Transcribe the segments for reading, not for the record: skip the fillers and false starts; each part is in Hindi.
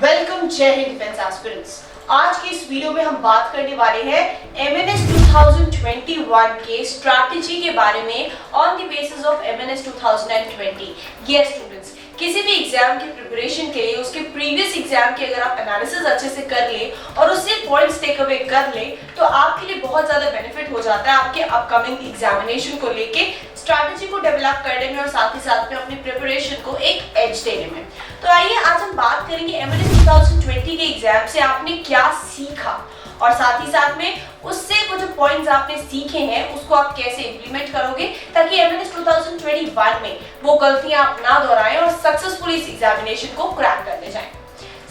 वेलकम जय हिंद डिफेंस एस्पिरेंट्स। आज के इस वीडियो में हम बात करने वाले हैं एमएनएस 2021 के स्ट्रैटेजी के बारे में on the basis of MNS 2020। Yes students, किसी भी एग्जाम की प्रिपरेशन के लिए उसके प्रीवियस एग्जाम के अगर आप एनालिसिस अच्छे से कर ले और उससे पॉइंट्स टेक अवे कर ले तो आपके लिए बहुत ज्यादा बेनिफिट हो जाता है आपके अपकमिंग एग्जामिनेशन को लेके स्ट्रैटेजी को डेवलप करने में और साथ ही साथ में अपनी प्रिपरेशन को एक एज देने में। तो आइए आज हम बात करेंगे एमएनएस 2020 के एग्जाम से आपने क्या सीखा और साथ ही साथ में उससे कुछ पॉइंट्स आपने सीखे हैं उसको आप कैसे इंप्लीमेंट करोगे ताकि एमएनएस 2021 में वो गलतियां आप ना दोहराएं और सक्सेसफुली इस एग्जामिनेशन को क्रैक करने जाएं।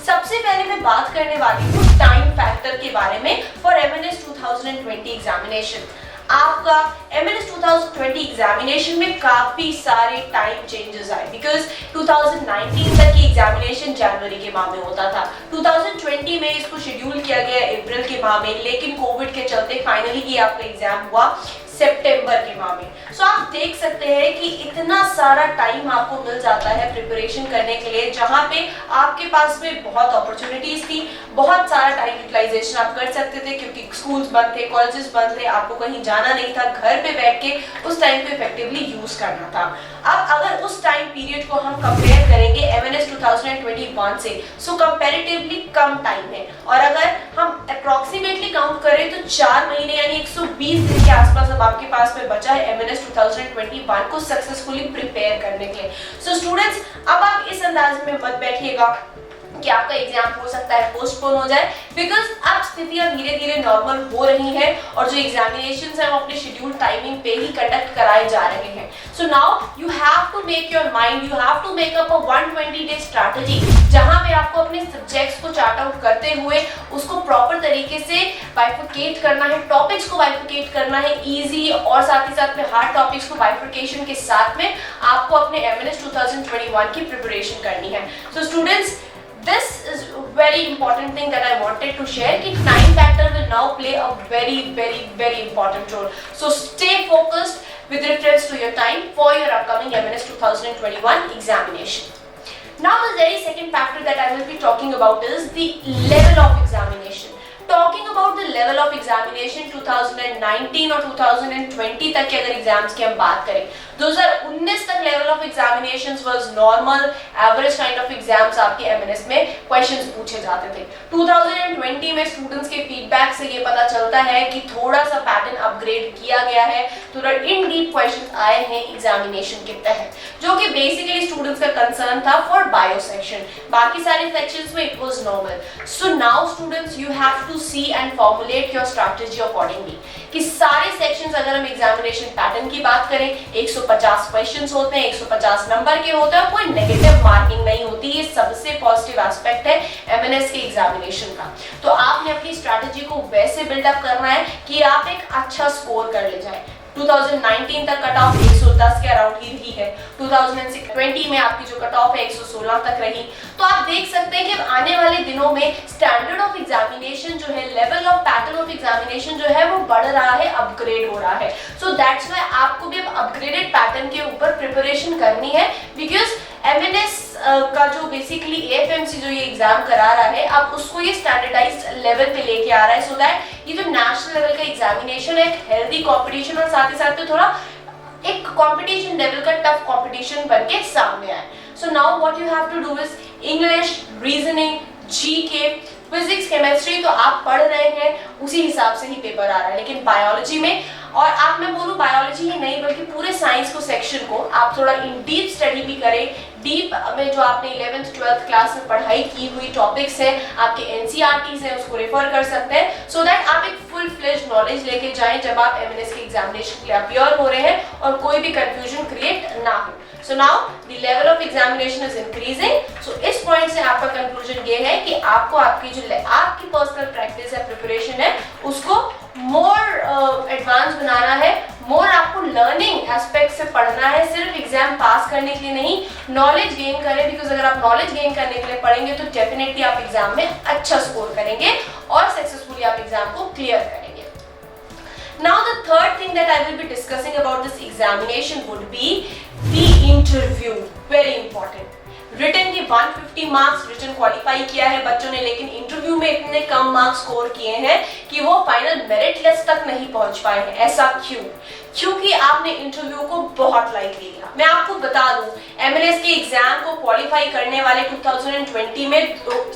सबसे पहले मैं बात करने वाली हूँ टाइम फैक्टर के बारे में फॉर एमएनएस 2020 एग्जामिनेशन। आपका एमएनएस 2020 एग्जामिनेशन में काफी सारे टाइम चेंजेस आए बिकॉज 2019 तक की एग्जामिनेशन जनवरी के माह में होता था। 2020 में इसको शेड्यूल किया गया अप्रैल के माह में, लेकिन कोविड के चलते फाइनली ये आपका एग्जाम हुआ सितंबर के माह में। सो आप देख सकते हैं कि इतना सारा टाइम आपको मिल जाता है प्रिपरेशन करने के लिए, जहां पे आपके पास में बहुत अपॉर्चुनिटीज थी, बहुत सारा टाइम यूटिलाइजेशन आप कर सकते थे क्योंकि स्कूल्स बंद थे, कॉलेजेस बंद थे, आपको कहीं जाना नहीं था, घर पे बैठ के उस टाइम को इफेक्टिवली यूज करना था। अब अगर उस टाइम पीरियड को हम कंपेयर करेंगे एमएनएस 2021 से, सो कंपैरेटिवली कम टाइम है और अगर हम अप्रॉक्सीमेटली काउंट करें तो 4 महीने यानी 120 दिन के आसपास अब आपके पास में बचा है एमएनएस 2021 को सक्सेसफुली प्रिपेयर करने के लिए। सो स्टूडेंट्स, अब आप इस अंदाज में मत बैठिएगा कि आपका एग्जाम हो सकता है पोस्टपोन हो जाए बिकॉज अब स्थितियां धीरे धीरे नॉर्मल हो रही हैं और जो एग्जामिनेशंस हैं वो अपने शेड्यूल टाइमिंग पे ही कंडक्ट कराए जा रहे हैं। So now you have to make your mind, you have to make up a 120 day strategy जहां पे आपको अपने सब्जेक्ट्स को चार्ट आउट करते हुए उसको प्रॉपर तरीके से बाइफरकेट करना है, टॉपिक्स को बाइफरकेट करना है इजी और साथ ही साथ में हार्ड टॉपिक्स को बाइफरकेशन के साथ में आपको अपने एमएनएस 2021 की प्रिपरेशन करनी है। So students, this is a very important thing that I wanted to share कि time factor will now play a very important role. So stay focused with reference to your time for your upcoming MNS 2021 examination. Now the very second factor that I will be talking about is the level of examination. Talking about the level of examination 2019 और 2020 तक के अगर एग्जाम्स की हम बात करें, 2019 तक level of examinations was normal average kind of exams आपके एमएनएस में क्वेश्चंस पूछे जाते थे। 2020 में स्टूडेंट्स के फीडबैक से ये पता चलता है कि थोड़ा सा पैटर्न अपग्रेड किया गया है, थोड़ा इन डीप क्वेश्चंस आए हैं एग्जामिनेशन के तहत, जो कि बेसिकली स्टूडेंट्स का कंसर्न था फॉर बायो सेक्शन। बाकी सारे सेक्शंस में it was normal. So now students, you have to see and formulate your strategy accordingly कि सारे सेक्शंस अगर हम एग्जामिनेशन पैटर्न की बात करें 150 क्वेश्चंस होते हैं, 150 नंबर के होते हैं, कोई नेगेटिव मार्किंग नहीं होती। ये सबसे पॉजिटिव एस्पेक्ट है एमएनएस के एग्जामिनेशन का। तो आपने अपनी स्ट्रैटेजी को वैसे बिल्डअप करना है कि आप एक अच्छा स्कोर कर ले जाए। 2019 तक कट ऑफ 110 के अराउंड ही रही है, 2020 में आपकी जो कट ऑफ है 116 तक रही। तो आप देख सकते हैं कि आने वाले दिनों में स्टैंडर्ड ऑफ एग्जामिनेशन जो है, level of pattern of examination जो है वो बढ़ रहा है, अपग्रेड हो रहा है। सो दैट्स व्हाई आपको भी अब अपग्रेडेड पैटर्न के ऊपर प्रिपरेशन करनी है बिकॉज एमएनएस का जो बेसिकली एएफएमसी जो ये एग्जाम करा रहा है, अब उसको ये स्टैंडर्डाइज्ड लेवल पे लेके आ रहा है सो दैट ये जो नेशनल लेवल का एग्जामिनेशन है एक हेल्दी कंपटीशन और साथ ही साथ में थोड़ा एक कंपटीशन लेवल का टफ कंपटीशन बनके सामने आए। So now what you have to do is English, reasoning, GK, physics, chemistry तो आप पढ़ रहे हैं उसी हिसाब से ही पेपर आ रहा है, लेकिन बायोलॉजी में, और आप मैं बोलूँ बायोलॉजी ही नहीं बल्कि पूरे साइंस को सेक्शन को आप थोड़ा इन डीप स्टडी भी करें। डीप में जो आपने 11th 12th क्लास में पढ़ाई की हुई टॉपिक्स है, आपके एनसीईआरटीज है, उसको रेफर कर सकते हैं सो दैट आप एक फुल फ्लेज नॉलेज लेके जाएं जब आप एमएनएस के एग्जामिनेशन के लिए अपियर हो रहे हैं और कोई भी कंफ्यूजन क्रिएट ना हो। So now the level of examination is increasing. So इस पॉइंट से आपका कंक्लूजन ये है कि आपको आपकी जो आपकी पर्सनल प्रैक्टिस है, प्रिपरेशन है, उसको मोर एडवांस बनाना है, मोर आपको लर्निंग एस्पेक्ट से पढ़ना है, सिर्फ एग्जाम पास करने के लिए नहीं, नॉलेज गेन करें बिकॉज अगर आप नॉलेज गेन करने के लिए पढ़ेंगे तो डेफिनेटली आप एग्जाम में अच्छा स्कोर करेंगे और सक्सेसफुली आप एग्जाम को क्लियर करेंगे। Now the third thing that I will be discussing about this examination would be the interview. Very important. Written के 150 मार्क्स रिटन क्वालिफाई किया है बच्चों ने, लेकिन इंटरव्यू में इतने कम मार्क्स स्कोर किए हैं कि वो फाइनल मेरिट लिस्ट तक नहीं पहुंच पाए हैं। ऐसा क्यों? क्योंकि आपने इंटरव्यू को बहुत लाइटली लिया। मैं आपको बता दूं, एमएनएस के एग्जाम को क्वालिफाई करने वाले 2020 में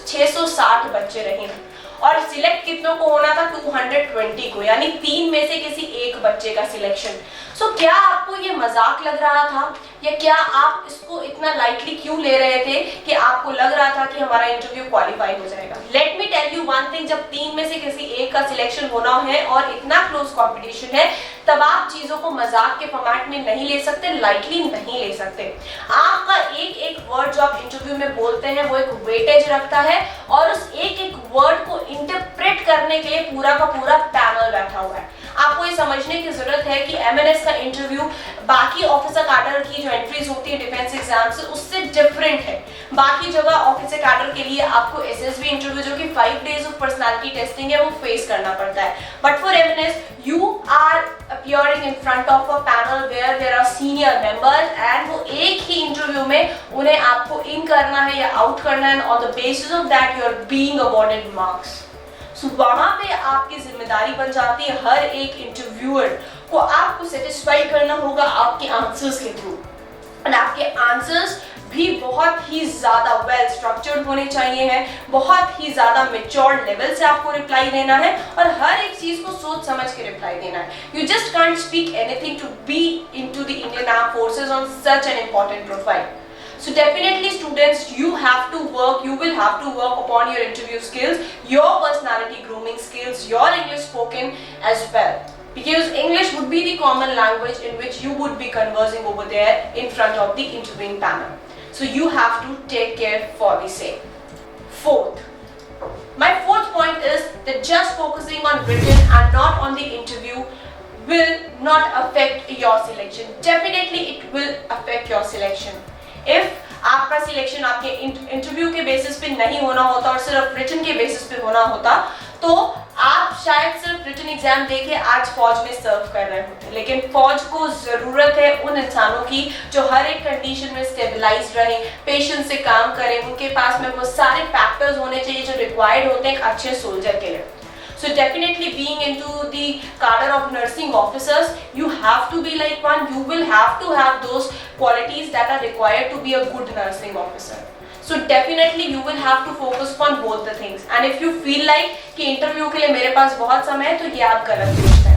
660 बच्चे रहे हैं और सिलेक्ट कितनों को होना था? 220 को, यानी 3 में से किसी एक बच्चे का सिलेक्शन। सो क्या आपको ये मजाक लग रहा था, या क्या आप इसको इतना लाइटली क्यों ले रहे थे कि आपको लग रहा था कि हमारा इंटरव्यू क्वालिफाई हो जाएगा? Let me tell you one thing, जब 3 में से किसी एक का सिलेक्शन होना है और इतना क्लोज कंपटीशन है, तब आप चीजों को मजाक के फॉर्मेट में नहीं ले सकते, लाइटली नहीं ले सकते। आपका एक एक वर्ड जो आप इंटरव्यू में बोलते हैं वो एक वेटेज रखता है, और उस एक एक वर्ड को इंटरप्रेट करने के लिए पूरा का पूरा पैनल बैठा हुआ है। आपको ये समझने की जरूरत है कि एमएनएस का इंटरव्यू बाकी ऑफिसर कैडर की जो एंट्रीज होती है डिफेंस एग्जाम से, उससे डिफरेंट है। बाकी जगह ऑफिसर कैडर के लिए आपको एसएसबी इंटरव्यू जो कि 5 डेज ऑफ पर्सनालिटी टेस्टिंग है वो फेस करना पड़ता है, but for MNS you are appearing in front of a panel where there are senior members, and वो एक ही इंटरव्यू में उन्हें आपको इन करना है या आउट करना है, on the basis of that you are being awarded marks. So वहां पे आपकी जिम्मेदारी बन जाती है हर एक इंटरव्यूअर को आपको सेटिस्फाई करना होगा आपके आंसर्स के थ्रू, और आपके आंसर्स भी बहुत ही ज्यादा वेल स्ट्रक्चर्ड होने चाहिए हैं, बहुत ही ज्यादा मैच्योर्ड लेवल से आपको रिप्लाई देना है, और हर एक चीज को सोच समझ के रिप्लाई देना है। You just can't speak anything to be into the Indian arm forces on such an important profile. So definitely students, you will have to work upon your interview skills, your personality grooming skills, your English spoken as well, because English would be the common language in which you would be conversing over there in front of the interviewing panel. So you have to take care for the same. My fourth point is that just focusing on written and not on the interview will not affect your selection. Definitely it will affect your selection. If आपका सिलेक्शन आपके इंटरव्यू के बेसिस पे नहीं होना होता और सिर्फ रिटन के बेसिस पे होना होता, तो आप शायद सिर्फ रिटन एग्जाम देके आज फौज में सर्व कर रहे होते। लेकिन फौज को जरूरत है उन इंसानों की जो हर एक कंडीशन में स्टेबलाइज रहे, पेशेंस से काम करें, उनके पास में वो सारे फैक्टर्स होने चाहिए जो रिक्वायर्ड होते हैं एक अच्छे सोल्जर के लिए। So definitely being into the cadre of nursing officers, you have to be like one. You will have to have those qualities that are required to be a good nursing officer. So definitely you will have to focus on both the things. And if you feel like कि इंटरव्यू के लिए मेरे पास बहुत समय है, तो ये आप गलत सोचते हैं।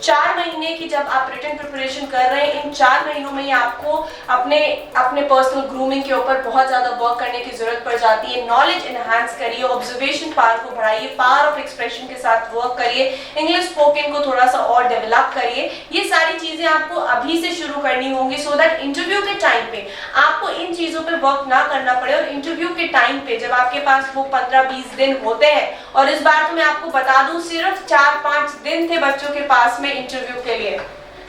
4 महीने की जब आप रिटन प्रिपरेशन कर रहे हैं, इन 4 महीनों में आपको अपने पर्सनल ग्रूमिंग के ऊपर बहुत ज्यादा वर्क करने की जरूरत पड़ जाती है। नॉलेज एनहांस करिए, ऑब्जर्वेशन पावर को बढ़ाइए, पावर ऑफ एक्सप्रेशन के साथ वर्क करिए, इंग्लिश स्पोकन को थोड़ा सा और डेवलप करिए। ये सारी चीजें आपको अभी से शुरू करनी होंगी, सो दैट इंटरव्यू के टाइम पे आपको इन चीजों पे वर्क ना करना पड़े। और इंटरव्यू के टाइम पे जब आपके पास वो 15-20 दिन होते हैं, और इस बार तो मैं आपको बता दूं सिर्फ 4-5 दिन थे बच्चों के पास में इंटरव्यू के लिए,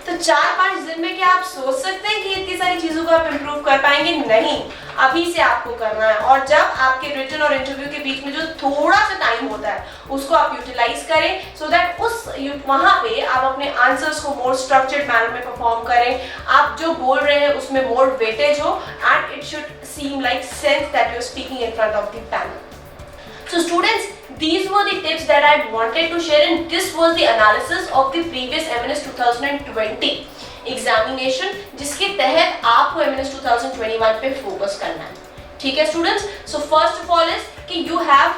तो 4-5 दिन में क्या आप सोच सकते हैं कि इतनी सारी चीजों को आप इंप्रूव कर पाएंगे? नहीं, अभी से आपको करना है। और जब आपके रिटन और इंटरव्यू के बीच में जो थोड़ा सा टाइम होता है उसको आप यूटिलाइज करें, सो दैट वहां पे आप अपने आंसर्स को मोर स्ट्रक्चर्ड मैनर में परफॉर्म करें, आप जो बोल रहे हैं उसमें मोर वेटेज हो, and it should seem like sense that you are speaking in front of the panel. So students, these were the tips that I wanted to share, and this was the analysis of the previous MNS 2020 examination, जिसके तहत आपको MNS 2021 पे फोकस करना है। ठीक है students? So first of all is कि you have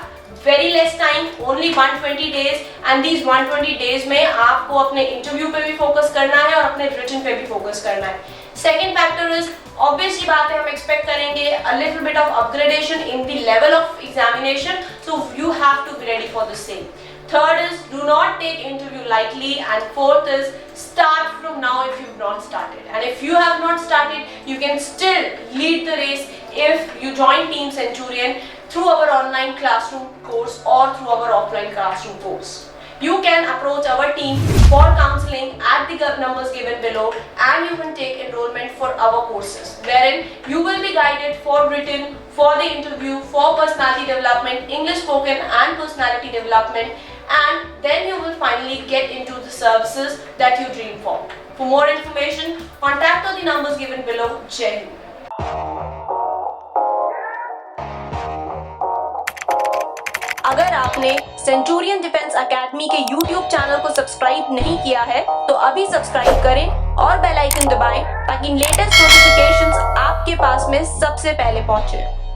very less time, only 120 days, and these 120 days में आपको अपने इंटरव्यू पे भी फोकस करना है और अपने रिटन पे भी फोकस करना है। Second factor is, obvious सी बात है, हम expect करेंगे a little bit of upgradation in the level of examination, so you have to be ready for the same. Third is, do not take interview lightly, and fourth is, start from now if you've not started. And if you have not started, you can still lead the race if you join Team Centurion through our online classroom course or through our offline classroom course. You can approach our team for counseling at the numbers given below, and you can take enrollment for our courses, wherein you will be guided for written, for the interview, for personality development, English spoken and personality development, and then you will finally get into the services that you dream for. For more information, contact the numbers given below. Jai Hind. अगर आपने सेंचुरियन डिफेंस एकेडमी के YouTube चैनल को सब्सक्राइब नहीं किया है तो अभी सब्सक्राइब करें और बेल आइकन दबाएं ताकि लेटेस्ट नोटिफिकेशंस आपके पास में सबसे पहले पहुंचे।